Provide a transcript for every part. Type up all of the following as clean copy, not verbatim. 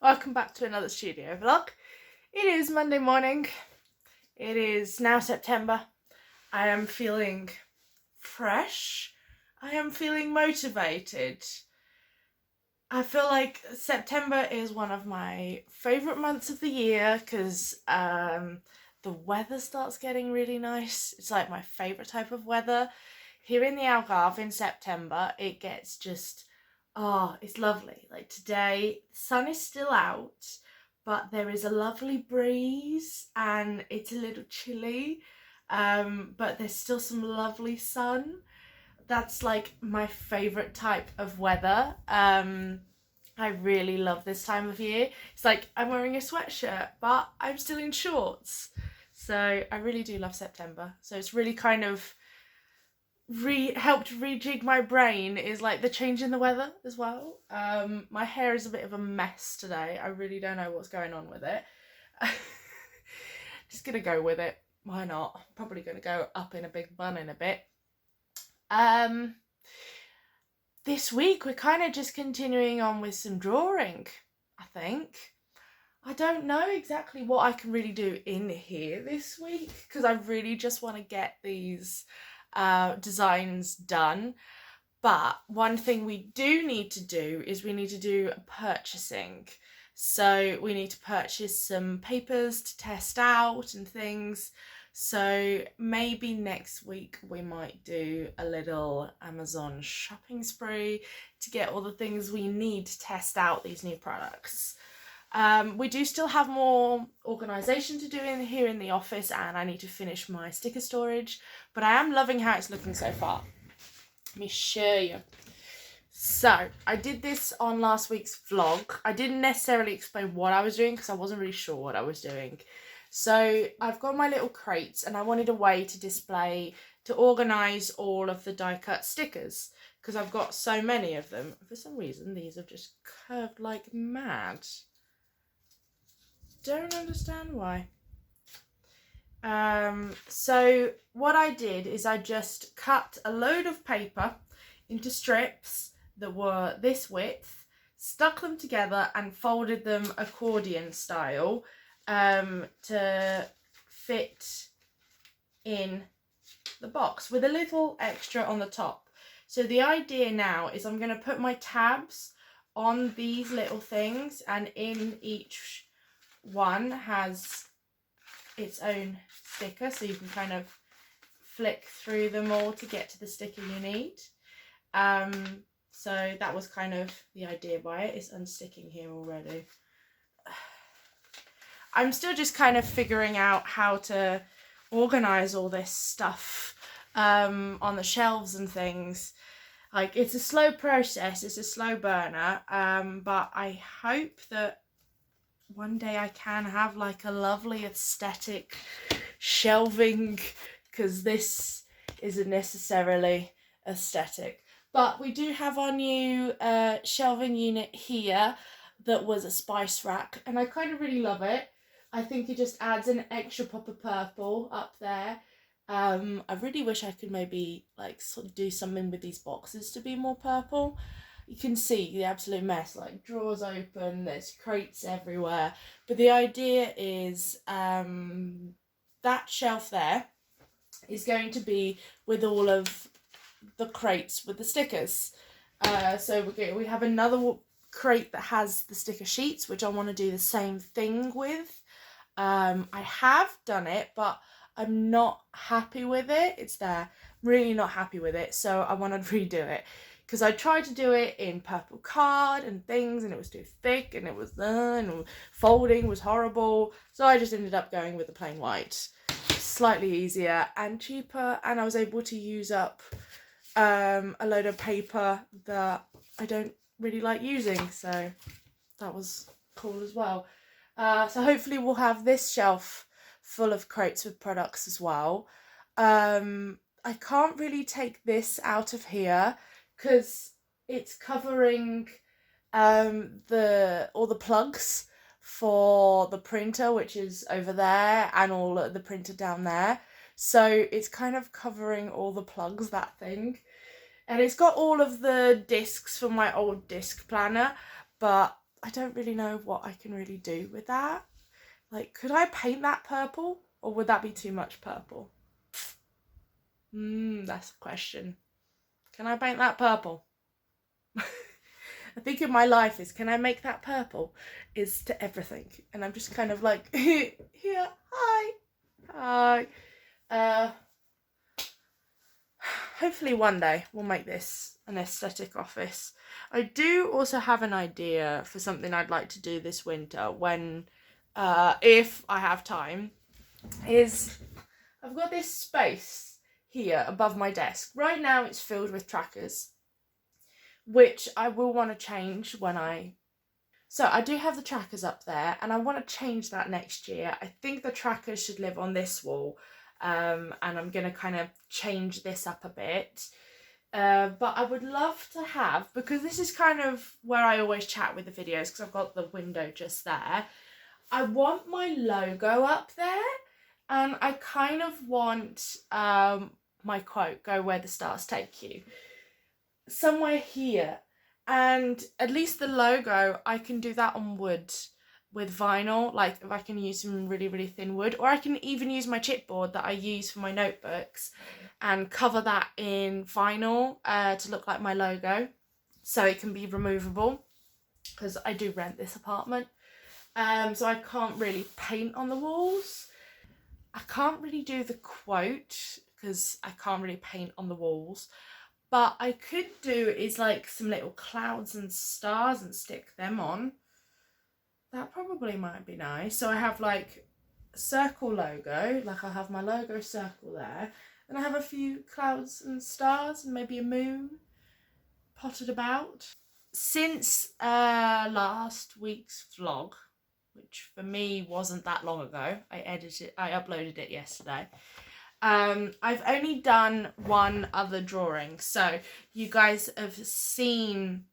Welcome back to another studio vlog. It is Monday morning. It is now September. I am feeling fresh. I am feeling motivated. I feel like September is one of my favourite months of the year because the weather starts getting really nice. It's like my favourite type of weather. Here in the Algarve in September, it gets just, oh, it's lovely. Like today, the sun is still out, but there is a lovely breeze and it's a little chilly, but there's still some lovely sun. That's like my favourite type of weather. I really love this time of year. It's like I'm wearing a sweatshirt, but I'm still in shorts. So I really do love September. So it's really kind of helped rejig my brain is like the change in the weather as well. My hair is a bit of a mess today. I really don't know what's going on with it. Just gonna go with it. Why not? Probably gonna go up in a big bun in a bit. This week we're kind of just continuing on with some drawing, I think. I don't know exactly what I can really do in here this week because I really just want to get these designs done. But one thing we do need to do is we need to do purchasing. So we need to purchase some papers to test out and things. So maybe next week we might do a little Amazon shopping spree to get all the things we need to test out these new products. We do still have more organisation to do here in the office, and I need to finish my sticker storage, but I am loving how it's looking so far. Let me show you. So I did this on last week's vlog. I didn't necessarily explain what I was doing because I wasn't really sure what I was doing. So I've got my little crates and I wanted a way to display, to organise all of the die cut stickers because I've got so many of them. For some reason these have just curved like mad. Don't understand why. So what I did is I just cut a load of paper into strips that were this width, stuck them together and folded them accordion style to fit in the box with a little extra on the top. So the idea now is I'm going to put my tabs on these little things, and in each one has its own sticker, so you can kind of flick through them all to get to the sticker you need. So that was kind of the idea by it. It's unsticking here already. I'm still just kind of figuring out how to organise all this stuff on the shelves and things. Like, it's a slow process, it's a slow burner, but I hope that one day I can have like a lovely aesthetic shelving, because this isn't necessarily aesthetic. But we do have our new shelving unit here that was a spice rack, and I kind of really love it. I think it just adds an extra pop of purple up there. I really wish I could maybe like sort of do something with these boxes to be more purple. You can see the absolute mess, like drawers open, there's crates everywhere. But the idea is that shelf there is going to be with all of the crates with the stickers. So we have another crate that has the sticker sheets, which I want to do the same thing with. I have done it, but I'm not happy with it. It's there. I'm really not happy with it, so I want to redo it. Because I tried to do it in purple card and things, and it was too thick, and it was and folding was horrible. So I just ended up going with the plain white. Slightly easier and cheaper, and I was able to use up a load of paper that I don't really like using, so that was cool as well. So hopefully we'll have this shelf full of crates with products as well. I can't really take this out of here because it's covering all the plugs for the printer, which is over there, and all the printer down there. So it's kind of covering all the plugs, that thing. And it's got all of the discs from my old disc planner, but I don't really know what I can really do with that. Like, could I paint that purple, or would that be too much purple? That's a question. Can I paint that purple? I think in my life is, can I make that purple? Is to everything. And I'm just kind of like, here, hi. Hopefully one day we'll make this an aesthetic office. I do also have an idea for something I'd like to do this winter when, if I have time, is I've got this space here above my desk. Right now it's filled with trackers, which I will want to change when So I do have the trackers up there, and I want to change that next year. I think the trackers should live on this wall, and I'm going to kind of change this up a bit. But I would love to have, because this is kind of where I always chat with the videos, because I've got the window just there. I want my logo up there, and I kind of want my quote, "Go where the stars take you," somewhere here. And at least the logo, I can do that on wood with vinyl, like if I can use some really, really thin wood, or I can even use my chipboard that I use for my notebooks and cover that in vinyl to look like my logo, so it can be removable, because I do rent this apartment. So I can't really paint on the walls. I can't really do the quote because I can't really paint on the walls. But I could do is like some little clouds and stars and stick them on. That probably might be nice. So I have like a circle logo, like I'll have my logo circle there. And I have a few clouds and stars and maybe a moon potted about. Since last week's vlog, which for me wasn't that long ago, I uploaded it yesterday. I've only done one other drawing. So you guys have seen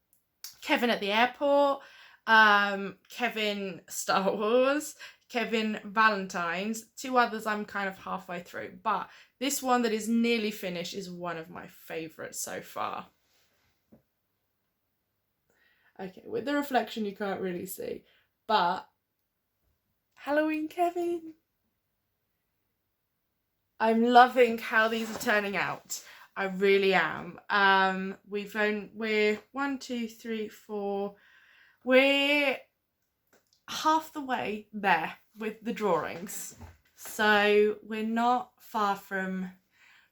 Kevin at the airport, Kevin Star Wars, Kevin Valentine's, two others I'm kind of halfway through, but this one that is nearly finished is one of my favourites so far. Okay, with the reflection you can't really see, but Halloween Kevin. I'm loving how these are turning out. I really am. We're 1, 2, 3, 4. We're half the way there with the drawings. So we're not far from...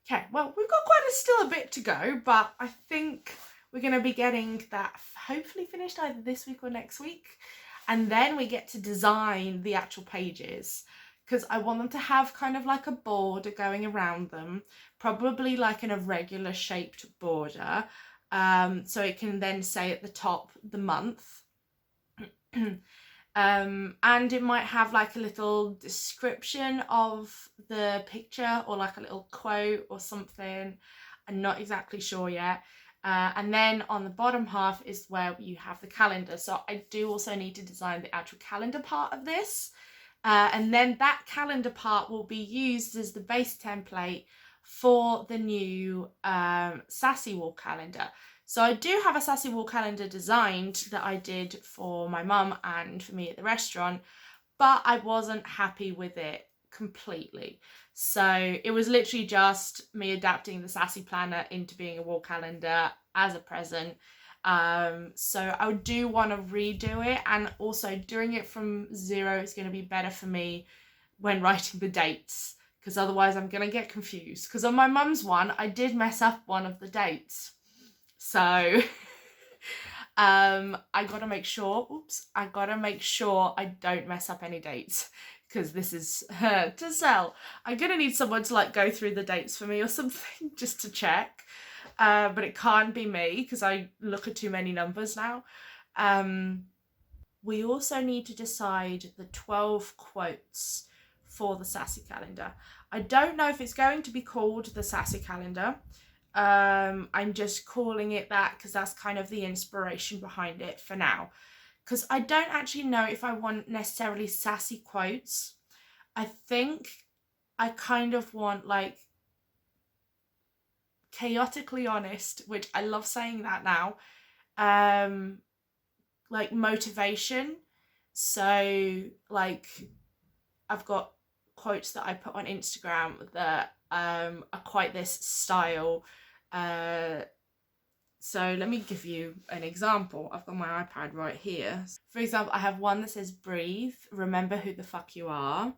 Okay, well, we've got still a bit to go, but I think we're going to be getting that hopefully finished either this week or next week. And then we get to design the actual pages, because I want them to have kind of like a border going around them, probably like an irregular shaped border, so it can then say at the top the month. And it might have like a little description of the picture, or like a little quote or something. I'm not exactly sure yet. And then on the bottom half is where you have the calendar. So I do also need to design the actual calendar part of this. And then that calendar part will be used as the base template for the new Sassy Wall calendar. So I do have a Sassy Wall calendar designed that I did for my mum and for me at the restaurant, but I wasn't happy with it completely. So it was literally just me adapting the Sassy planner into being a wall calendar as a present. So I do want to redo it, and also doing it from zero is going to be better for me when writing the dates, because otherwise I'm going to get confused, because on my mum's one I did mess up one of the dates. So I gotta make sure I don't mess up any dates, because this is to sell. I'm gonna need someone to like go through the dates for me or something just to check. But it can't be me, because I look at too many numbers now. We also need to decide the 12 quotes for the Sassy calendar. I don't know if it's going to be called the Sassy calendar. I'm just calling it that because that's kind of the inspiration behind it for now. Because I don't actually know if I want necessarily sassy quotes. I think I kind of want like chaotically honest, which I love saying that now. like motivation. So like I've got quotes that I put on Instagram that are quite this style. So let me give you an example. I've got my iPad right here. For example, I have one that says breathe, remember who the fuck you are.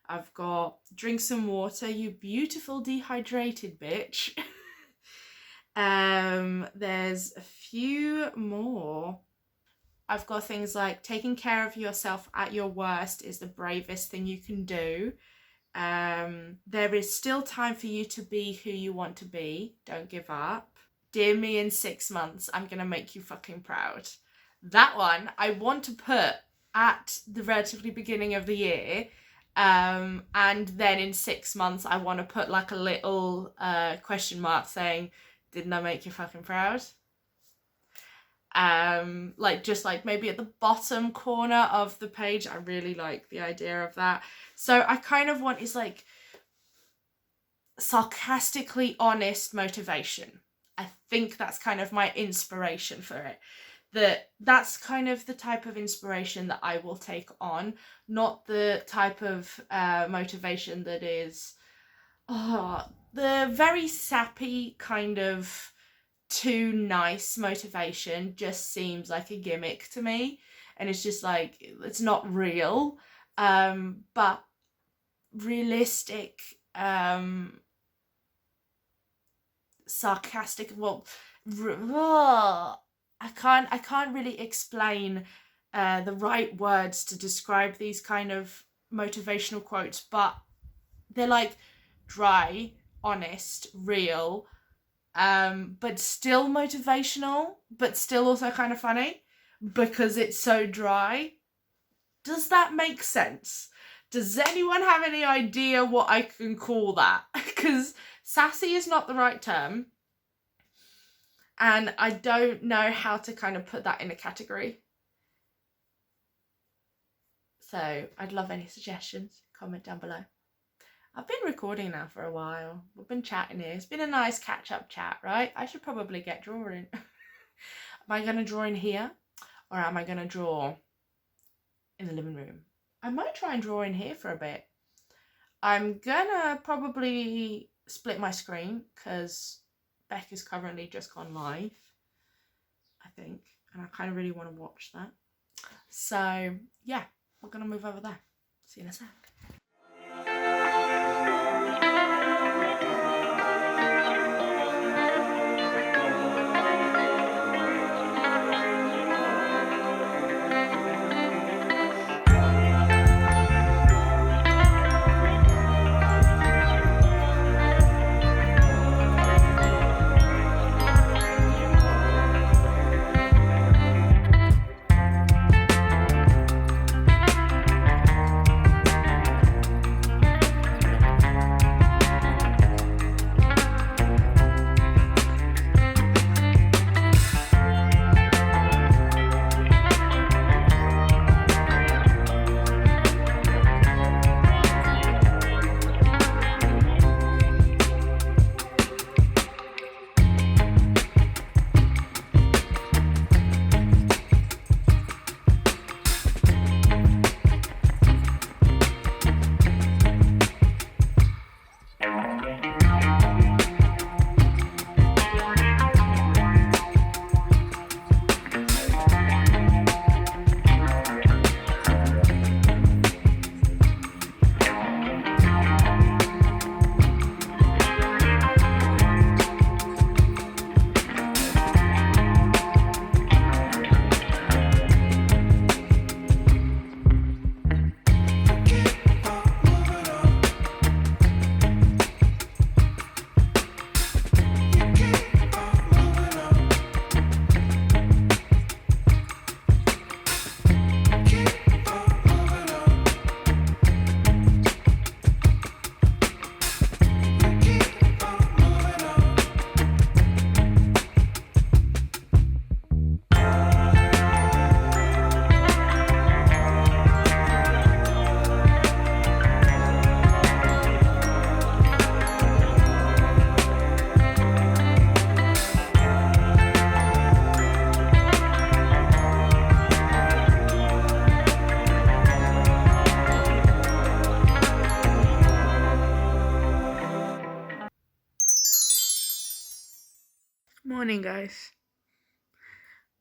I've got drink some water, you beautiful dehydrated bitch. There's a few more. I've got things like taking care of yourself at your worst is the bravest thing you can do. There is still time for you to be who you want to be. Don't give up. Dear me, in 6 months, I'm going to make you fucking proud. That one I want to put at the relatively beginning of the year. And then in 6 months, I want to put like a little question mark saying, didn't I make you fucking proud? Like just like maybe at the bottom corner of the page. I really like the idea of that. So I kind of want is like sarcastically honest motivation. I think that's kind of my inspiration for it. That's kind of the type of inspiration that I will take on, not the type of motivation that is the very sappy kind of too nice motivation just seems like a gimmick to me, and it's just like it's not real. But realistic, sarcastic, I can't really explain the right words to describe these kind of motivational quotes, but they're like dry, honest, real, but still motivational, but still also kind of funny because it's so dry. Does that make sense? Does anyone have any idea what I can call that? Because sassy is not the right term, and I don't know how to kind of put that in a category. So I'd love any suggestions. Comment down below. I've been recording now for a while. We've been chatting here. It's been a nice catch-up chat, right? I should probably get drawing. Am I going to draw in here? Or am I going to draw in the living room? I might try and draw in here for a bit. I'm going to probably split my screen because Beck is currently just gone live, I think. And I kind of really want to watch that. So, yeah, we're going to move over there. See you in a sec. Morning, guys.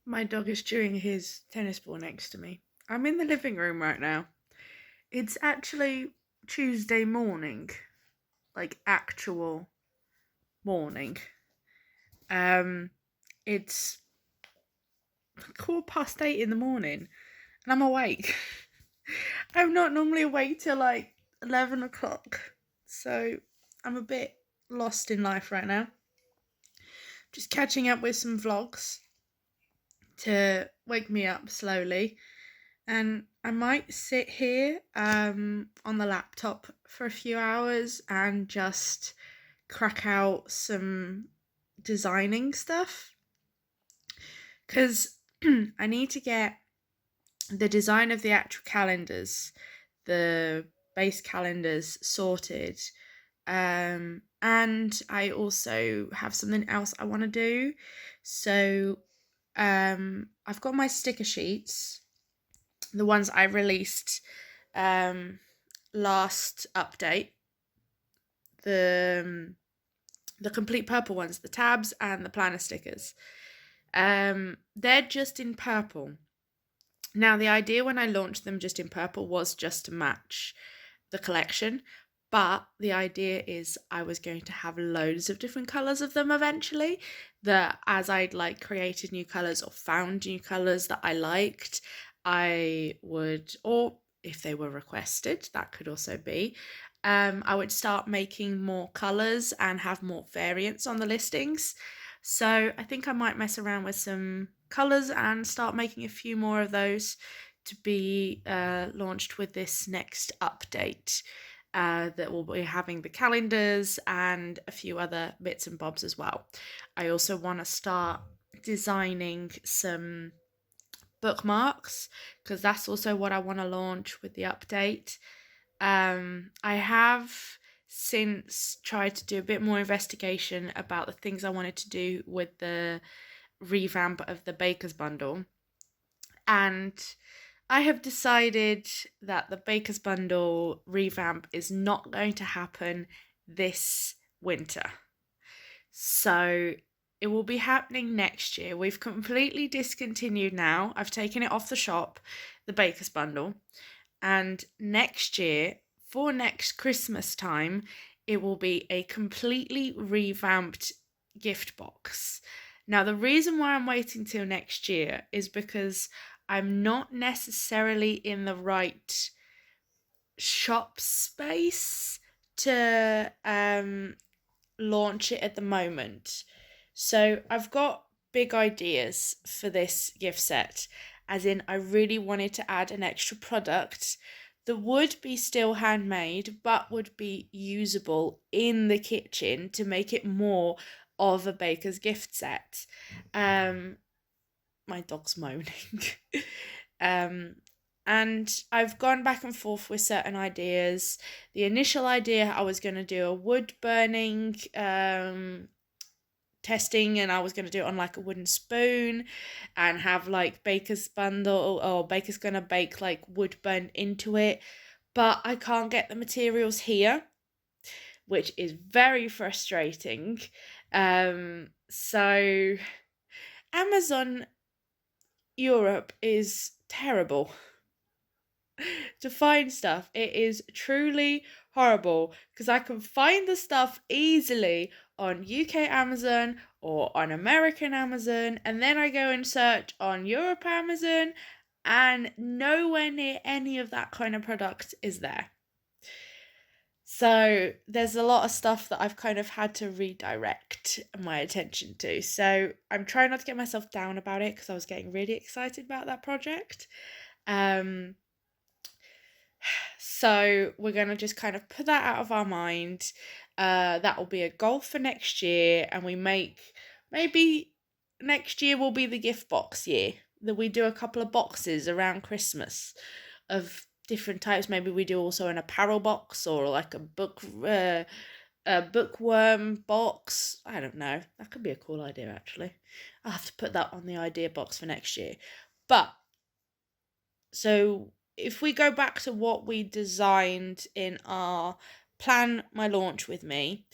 My dog is chewing his tennis ball next to me. I'm in the living room right now. It's actually Tuesday morning, like actual morning. It's 8:15 in the morning, and I'm awake. I'm not normally awake till like 11 o'clock, so I'm a bit lost in life right now. Just catching up with some vlogs to wake me up slowly, and I might sit here on the laptop for a few hours and just crack out some designing stuff, because I need to get the design of the actual calendars, the base calendars, sorted, and I also have something else I want to do. So I've got my sticker sheets, the ones I released last update, the complete purple ones, the tabs and the planner stickers. They're just in purple. Now, the idea when I launched them just in purple was just to match the collection, but the idea is I was going to have loads of different colours of them eventually, that as I'd like created new colours or found new colours that I liked, I would, or if they were requested, that could also be, I would start making more colours and have more variants on the listings. So I think I might mess around with some colours and start making a few more of those to be launched with this next update. That will be having the calendars and a few other bits and bobs as well. I also want to start designing some bookmarks, because that's also what I want to launch with the update. I have since tried to do a bit more investigation about the things I wanted to do with the revamp of the Baker's Bundle, and I have decided that the Baker's Bundle revamp is not going to happen this winter. So it will be happening next year. We've completely discontinued now. I've taken it off the shop, the Baker's Bundle. And next year, for next Christmas time, it will be a completely revamped gift box. Now, the reason why I'm waiting till next year is because I'm not necessarily in the right shop space to launch it at the moment. So I've got big ideas for this gift set, as in I really wanted to add an extra product that would be still handmade but would be usable in the kitchen to make it more of a baker's gift set. My dog's moaning. And I've gone back and forth with certain ideas. The initial idea, I was going to do a wood burning testing, and I was going to do it on like a wooden spoon and have like Baker's Bundle, or Baker's going to bake like wood burn into it. But I can't get the materials here, which is very frustrating. So Amazon Europe is terrible to find stuff. It is truly horrible, because I can find the stuff easily on UK Amazon or on American Amazon, and then I go and search on Europe Amazon, and nowhere near any of that kind of product is there. So there's a lot of stuff that I've kind of had to redirect my attention to. So I'm trying not to get myself down about it, because I was getting really excited about that project. So we're going to just kind of put that out of our mind. That will be a goal for next year, and maybe next year will be the gift box year, that we do a couple of boxes around Christmas of different types. Maybe we do also an apparel box, or like a bookworm box. I don't know. That could be a cool idea, actually. I'll have to put that on the idea box for next year. But so if we go back to what we designed in our Plan My Launch With Me,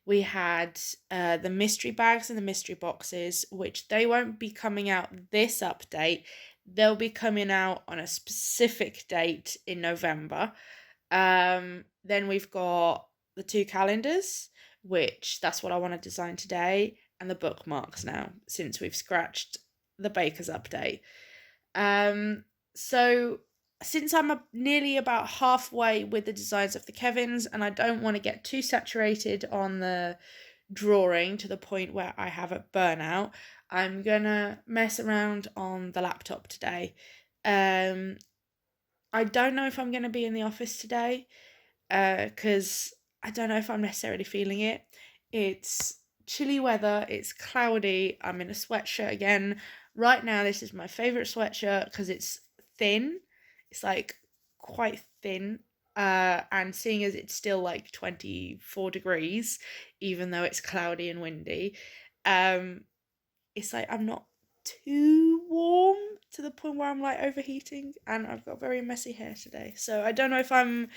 We had the mystery bags and the mystery boxes, which they won't be coming out this update. They'll be coming out on a specific date in November. Then we've got the 2 calendars, which that's what I want to design today, and the bookmarks now, since we've scratched the baker's update. So since I'm nearly about halfway with the designs of the Kevins, and I don't want to get too saturated on the drawing to the point where I have a burnout, I'm gonna mess around on the laptop today. I don't know if I'm gonna be in the office today, because I don't know if I'm necessarily feeling it. It's chilly weather, it's cloudy, I'm in a sweatshirt again. Right now, this is my favourite sweatshirt because it's thin. It's like quite thin. And seeing as it's still like 24 degrees, even though it's cloudy and windy, it's like I'm not too warm to the point where I'm like overheating, and I've got very messy hair today. So I don't know if I'm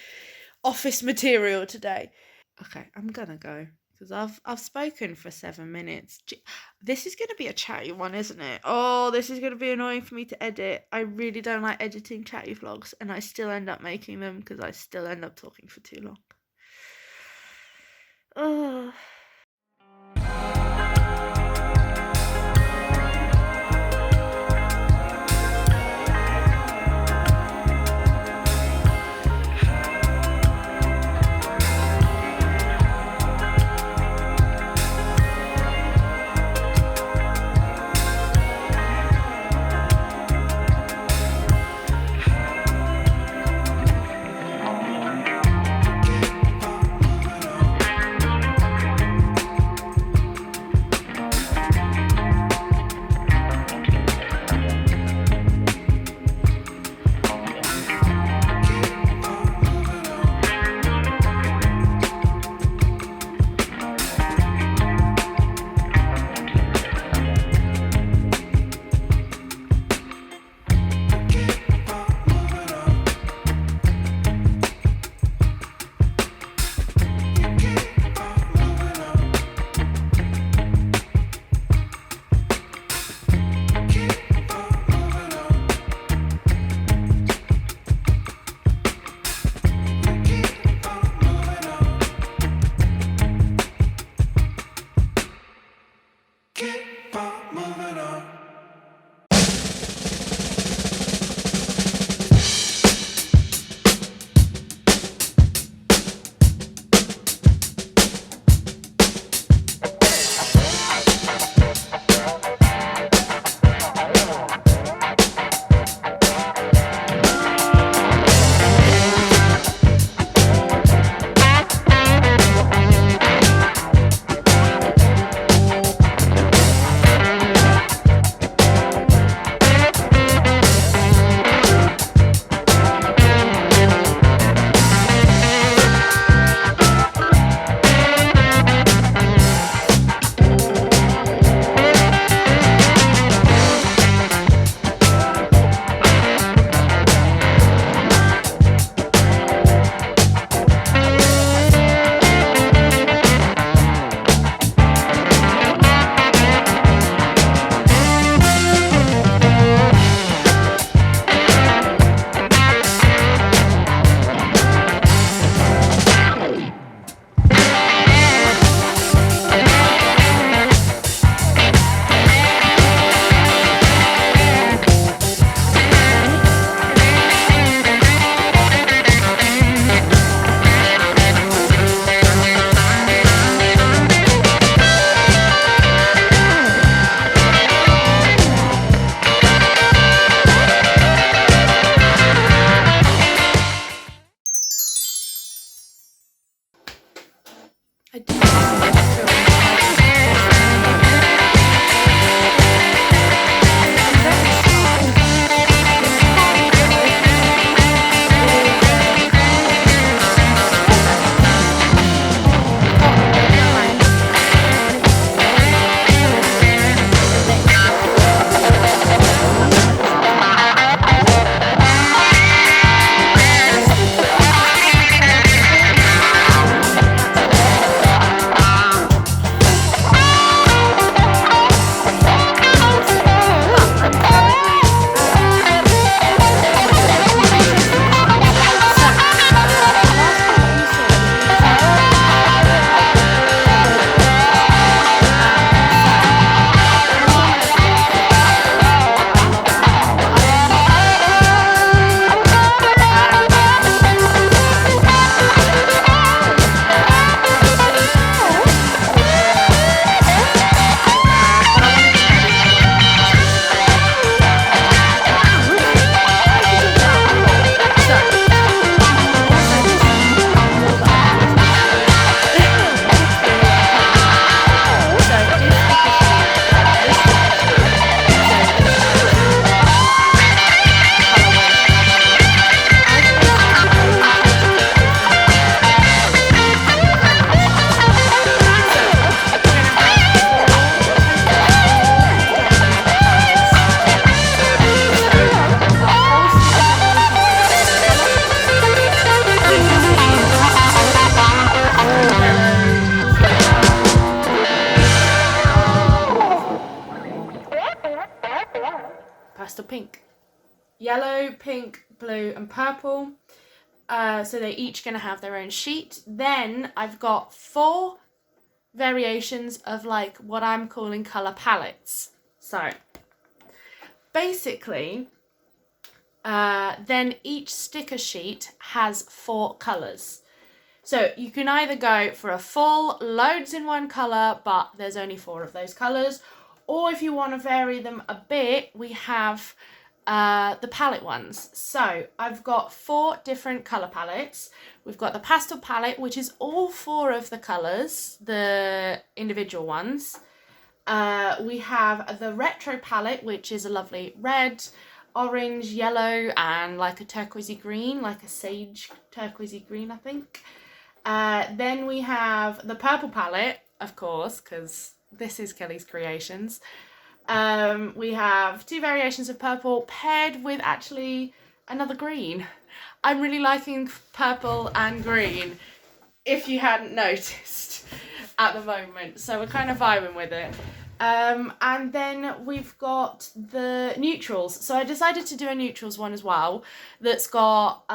office material today. Okay, I'm gonna go because I've spoken for 7 minutes. This is gonna be a chatty one, isn't it? Oh, this is gonna be annoying for me to edit. I really don't like editing chatty vlogs, and I still end up making them because I still end up talking for too long. Oh. yellow, pink, blue and purple. So they're each going to have their own sheet. Then I've got 4 variations of like what I'm calling colour palettes. So basically, then each sticker sheet has 4 colours. So you can either go for a full loads in one colour, but there's only 4 of those colours. Or if you want to vary them a bit, we have the palette ones. So I've got 4 different colour palettes. We've got the pastel palette, which is all 4 of the colours, the individual ones. We have the retro palette, which is a lovely red, orange, yellow, and like a turquoisey green, like a sage turquoisey green, I think. Then we have the purple palette, of course, because this is Kelly's creations. We have 2 variations of purple paired with actually another green. I'm really liking purple and green, if you hadn't noticed at the moment. So we're kind of vibing with it. And then we've got the neutrals. So I decided to do a neutrals one as well that's got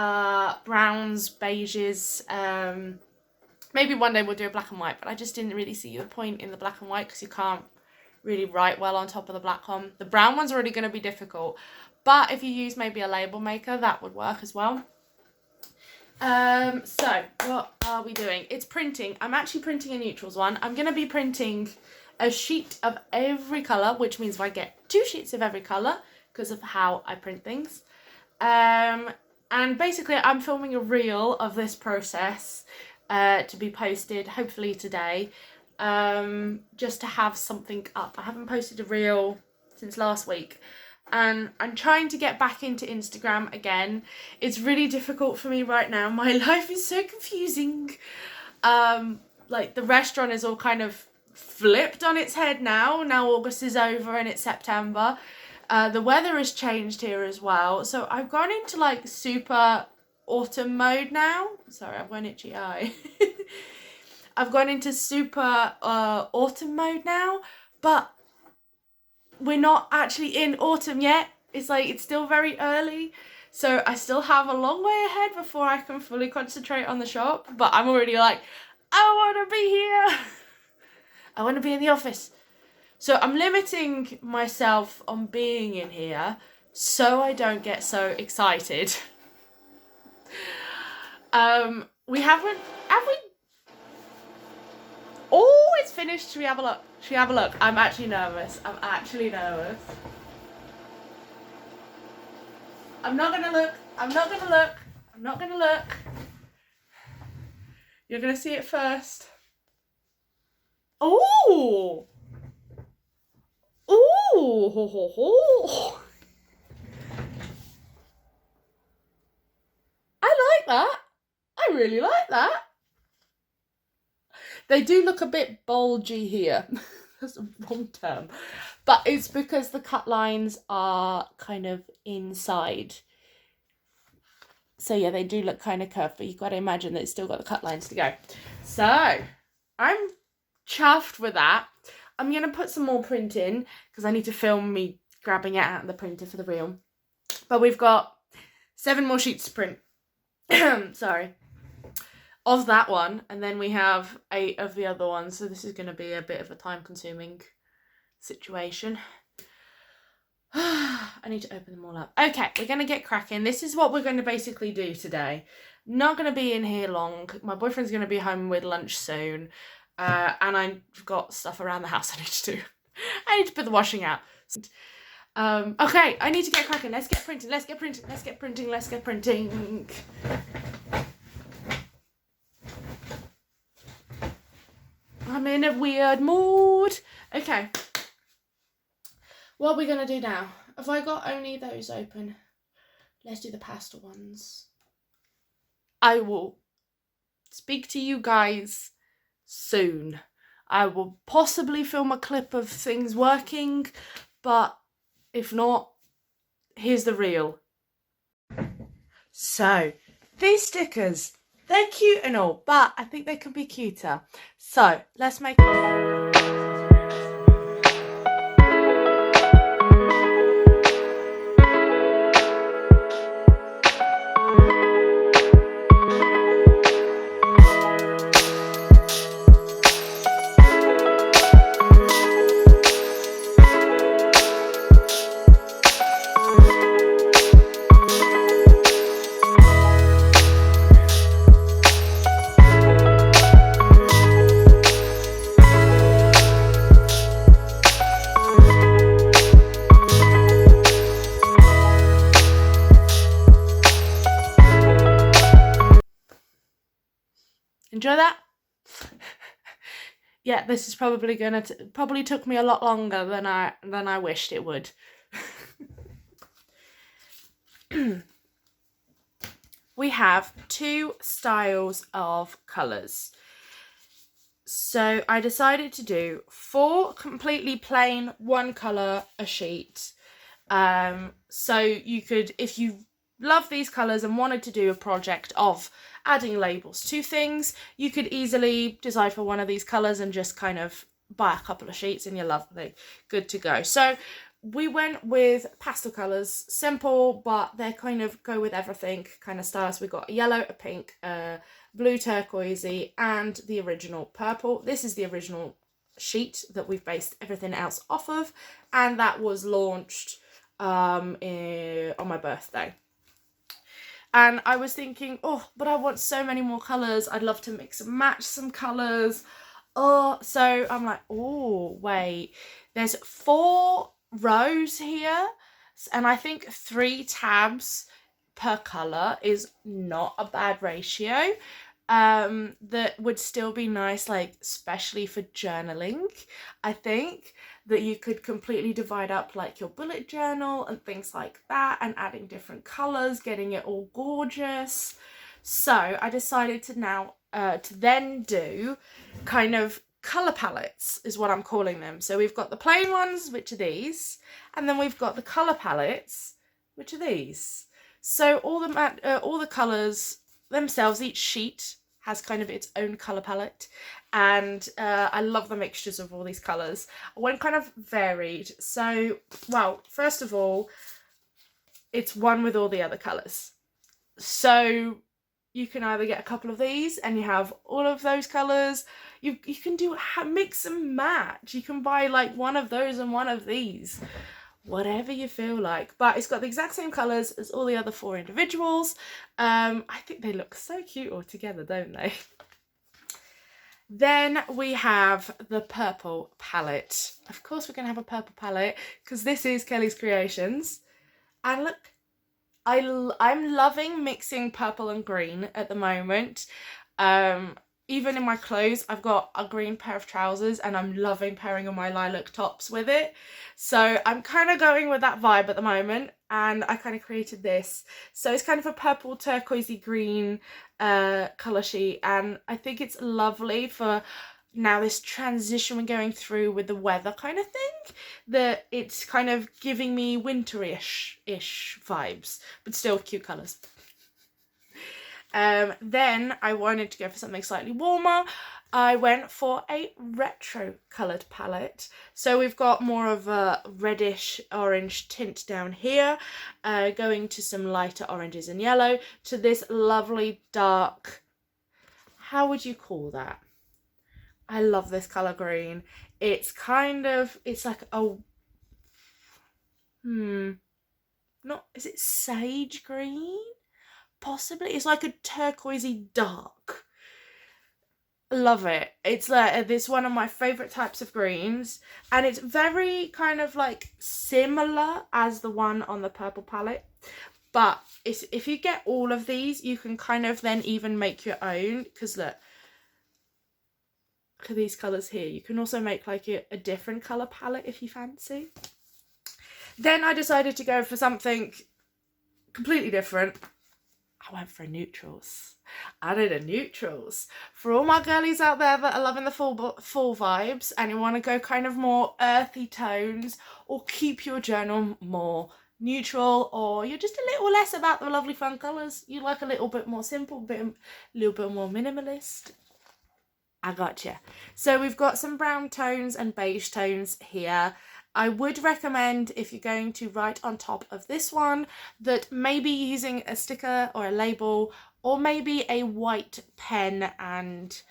browns, beiges. Maybe one day we'll do a black and white, but I just didn't really see the point in the black and white because you can't really write well on top of the black one. The brown one's already going to be difficult, but if you use maybe a label maker, that would work as well. So what are we doing? It's printing. I'm actually printing a neutrals one. I'm going to be printing a sheet of every colour, which means I get 2 sheets of every colour because of how I print things. And basically I'm filming a reel of this process to be posted hopefully today, just to have something up. I haven't posted a reel since last week, and I'm trying to get back into Instagram again. It's really difficult for me right now. My life is so confusing. Like the restaurant is all kind of flipped on its head now. Now August is over and it's September. The weather has changed here as well. So I've gone into like super autumn mode now. Sorry, I've got an itchy eye. I've gone into super autumn mode now, but we're not actually in autumn yet. It's like, it's still very early. So I still have a long way ahead before I can fully concentrate on the shop. But I'm already like, I want to be here. I want to be in the office. So I'm limiting myself on being in here so I don't get so excited. We haven't, have we? Oh, it's finished. Should we have a look? Should we have a look? I'm actually nervous. I'm actually nervous. I'm not gonna look. I'm not gonna look. I'm not gonna look. You're gonna see it first. Oh! Oh! Ho, ho, ho. I like that. I really like that. They do look a bit bulgy here. That's the wrong term. But it's because the cut lines are kind of inside. So yeah, they do look kind of curved, but you've got to imagine that it's still got the cut lines to go. So I'm chuffed with that. I'm going to put some more print in because I need to film me grabbing it out of the printer for the reel. But we've got 7 more sheets to print. Sorry. Of that one, and then we have 8 of the other ones, so this is going to be a bit of a time-consuming situation. I need to open them all up. Okay, we're going to get cracking. This is what we're going to basically do today. Not going to be in here long. My boyfriend's going to be home with lunch soon, and I've got stuff around the house I need to do. I need to put the washing out. Okay, I need to get cracking. Let's get printing. Let's get printing. Let's get printing. Let's get printing. I'm in a weird mood. Okay. What are we going to do now? Have I got only those open? Let's do the pastel ones. I will speak to you guys soon. I will possibly film a clip of things working, but if not, here's the reel. So, these stickers, they're cute and all, but I think they can be cuter. So, let's make Yeah, this is probably probably took me a lot longer than I wished it would. We have two styles of colours. So I decided to do 4 completely plain one colour a sheet. So you could, if you love these colours and wanted to do a project of adding labels to things, you could easily decide for one of these colours and just kind of buy a couple of sheets and you're lovely, good to go. So we went with pastel colours, simple, but they kind of go with everything kind of styles. We got a yellow, a pink, blue turquoisey, and the original purple. This is the original sheet that we've based everything else off of, and that was launched on my birthday. And I was thinking, oh, but I want so many more colours. I'd love to mix and match some colours. Oh, so I'm like, oh, wait. There's 4 rows here, and I think 3 tabs per colour is not a bad ratio. That would still be nice, like, especially for journaling. I think that you could completely divide up like your bullet journal and things like that, and adding different colours, getting it all gorgeous. So I decided to then do kind of colour palettes is what I'm calling them. So we've got the plain ones, which are these, and then we've got the colour palettes, which are these. So all the colours themselves, each sheet has kind of its own colour palette, and I love the mixtures of all these colours. I went kind of varied. So, well, first of all, it's one with all the other colours. So you can either get a couple of these and you have all of those colours. You can do mix and match. You can buy like one of those and one of these, whatever you feel like. But it's got the exact same colours as all the other 4 individuals. I think they look so cute all together, don't they? Then we have the purple palette. Of course we're going to have a purple palette because this is Kelly's Creations. And look, I'm loving mixing purple and green at the moment. Even in my clothes, I've got a green pair of trousers and I'm loving pairing on my lilac tops with it. So I'm kind of going with that vibe at the moment, and I kind of created this. So it's kind of a purple turquoisey green colour sheet, and I think it's lovely for now this transition we're going through with the weather kind of thing, that it's kind of giving me winterish-ish vibes, but still cute colours. Then I wanted to go for something slightly warmer. I went for a retro coloured palette. So we've got more of a reddish orange tint down here, going to some lighter oranges and yellow, to this lovely dark, how would you call that? I love this colour green. It's kind of, it's like a, is it sage green? Possibly. It's like a turquoisey dark. Love it. It's like this one of my favourite types of greens, and it's very kind of like similar as the one on the purple palette, but if you get all of these, you can kind of then even make your own, because look at these colours here. You can also make like a different colour palette if you fancy. Then I decided to go for something completely different. I went for neutrals. I did a neutrals. For all my girlies out there that are loving the fall vibes and you want to go kind of more earthy tones, or keep your journal more neutral, or you're just a little less about the lovely fun colours, you like a little bit more simple, a little bit more minimalist, I gotcha. So we've got some brown tones and beige tones here. I would recommend, if you're going to write on top of this one, that maybe using a sticker or a label, or maybe a white pen, and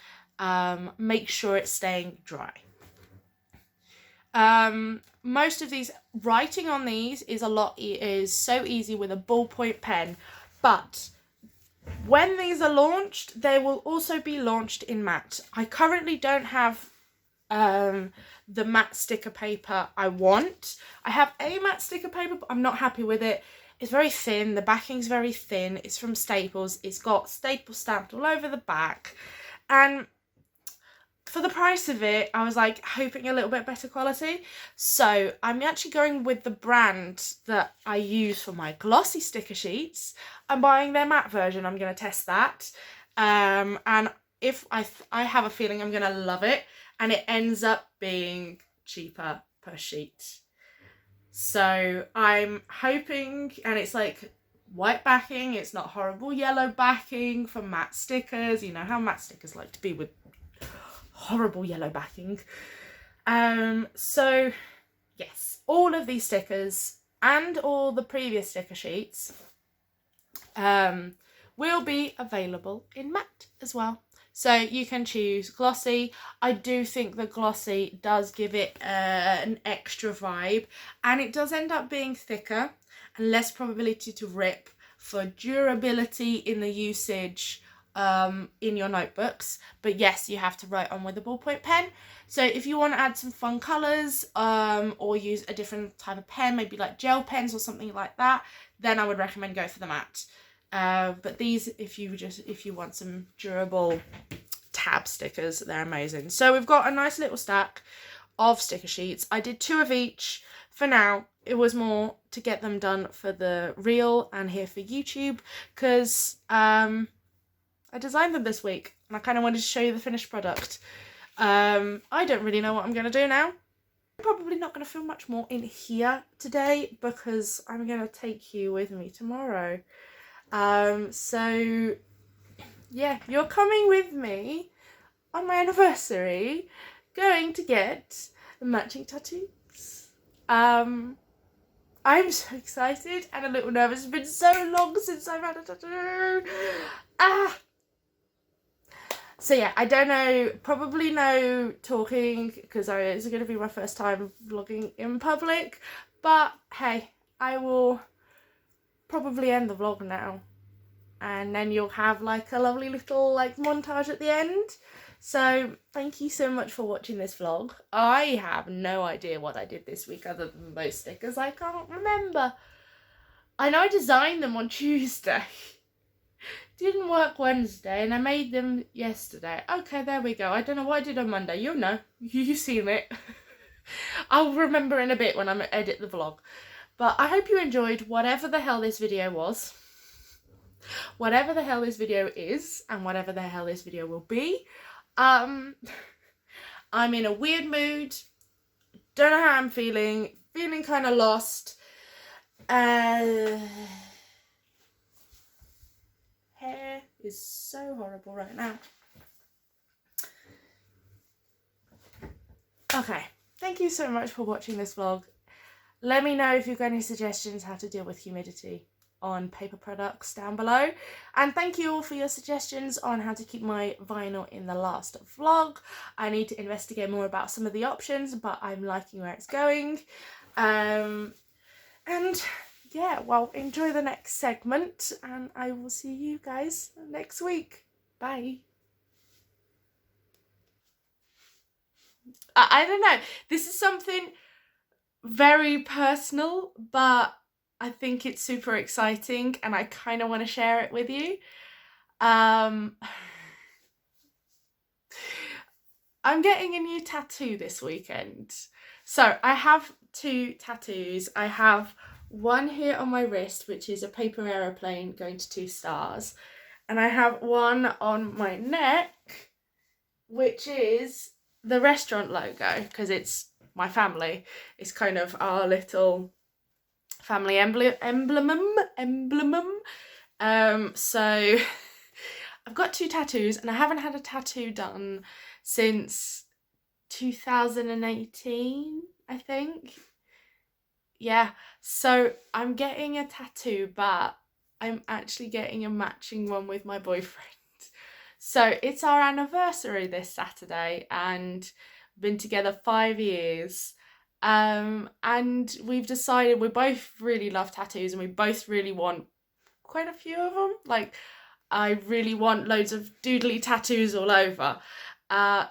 make sure it's staying dry. Most of these, writing on these is so easy with a ballpoint pen, but when these are launched, they will also be launched in matte. I currently don't have the matte sticker paper I want. I have a matte sticker paper, but I'm not happy with it. It's very thin. The backing's very thin. It's from Staples. It's got Staples stamped all over the back. And for the price of it, I was like hoping a little bit better quality. So I'm actually going with the brand that I use for my glossy sticker sheets. I'm buying their matte version. I'm going to test that. And if I have a feeling I'm going to love it, and it ends up being cheaper per sheet. So I'm hoping, and it's like white backing, it's not horrible yellow backing for matte stickers. You know how matte stickers like to be with horrible yellow backing. So yes, all of these stickers and all the previous sticker sheets will be available in matte as well. So you can choose glossy. I do think the glossy does give it an extra vibe, and it does end up being thicker and less probability to rip for durability in the usage in your notebooks. But yes, you have to write on with a ballpoint pen. So if you want to add some fun colours or use a different type of pen, maybe like gel pens or something like that, then I would recommend go for the matte. But these, if you want some durable tab stickers, they're amazing. So we've got a nice little stack of sticker sheets. I did 2 of each for now. It was more to get them done for the reel and here for YouTube, because I designed them this week and I kind of wanted to show you the finished product. I don't really know what I'm going to do now. I'm probably not going to film much more in here today because I'm going to take you with me tomorrow. So yeah, you're coming with me on my anniversary, going to get matching tattoos. I'm so excited and a little nervous. It's been so long since I've had a tattoo. So yeah, I don't know, probably no talking because it's going to be my first time vlogging in public, but hey, I will probably end the vlog now, and then you'll have like a lovely little like montage at the end. So thank you so much for watching this vlog. I have no idea what I did this week other than those stickers. I can't remember. I know I designed them on Tuesday. Didn't work Wednesday, and I made them yesterday. Okay, there we go. I don't know what I did on Monday. You'll know. You've seen it. I'll remember in a bit when I edit the vlog. But I hope you enjoyed whatever the hell this video was. Whatever the hell this video is, and whatever the hell this video will be. I'm in a weird mood. Don't know how I'm feeling. Feeling kind of lost. Hair is so horrible right now. Okay, thank you so much for watching this vlog. Let me know if you've got any suggestions how to deal with humidity on paper products down below. And thank you all for your suggestions on how to keep my vinyl in the last vlog. I need to investigate more about some of the options, but I'm liking where it's going. And yeah, well, enjoy the next segment, and I will see you guys next week. Bye. I don't know. This is something very personal, but I think it's super exciting and I kind of want to share it with you. I'm getting a new tattoo this weekend. So I have 2 tattoos. I have one here on my wrist, which is a paper aeroplane going to 2 stars. And I have one on my neck, which is the restaurant logo, because it's my family. It's kind of our little family emblem. So I've got 2 tattoos, and I haven't had a tattoo done since 2018, I think. Yeah, so I'm getting a tattoo, but I'm actually getting a matching one with my boyfriend. So it's our anniversary this Saturday, and we've been together 5 years. And we've decided we both really love tattoos, and we both really want quite a few of them. Like, I really want loads of doodly tattoos all over.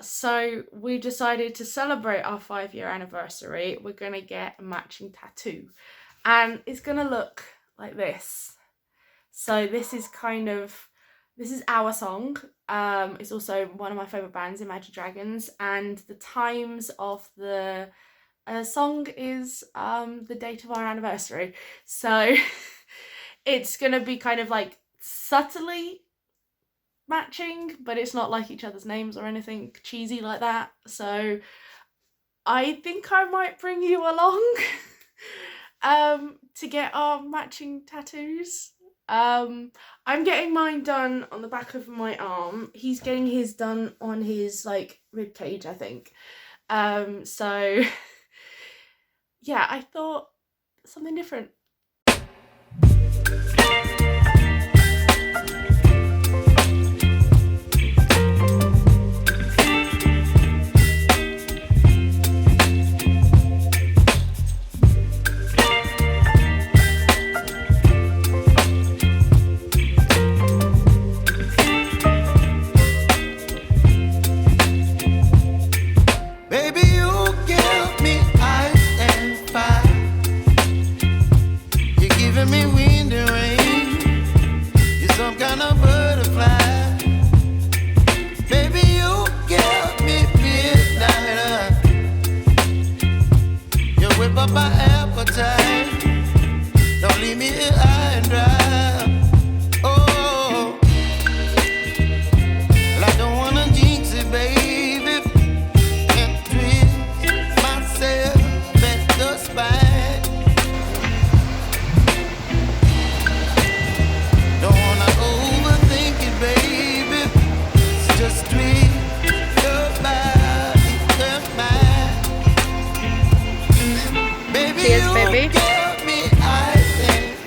So we decided to celebrate our 5-year anniversary. We're gonna get a matching tattoo, and it's gonna look like this. So this is kind of This is Our Song. It's also one of my favourite bands, Imagine Dragons, and the times of the song is the date of our anniversary. So it's gonna be kind of like subtly matching, but it's not like each other's names or anything cheesy like that. So I think I might bring you along to get our matching tattoos. I'm getting mine done on the back of my arm. He's getting his done on his like rib cage, I think. So yeah, I thought something different. Don't leave me here high and dry. Oh, well, I don't wanna jinx it, baby, and twist myself at the spine. Don't wanna overthink it, baby. It's just twist your body and mine. Baby, cheers, baby. Me, I think.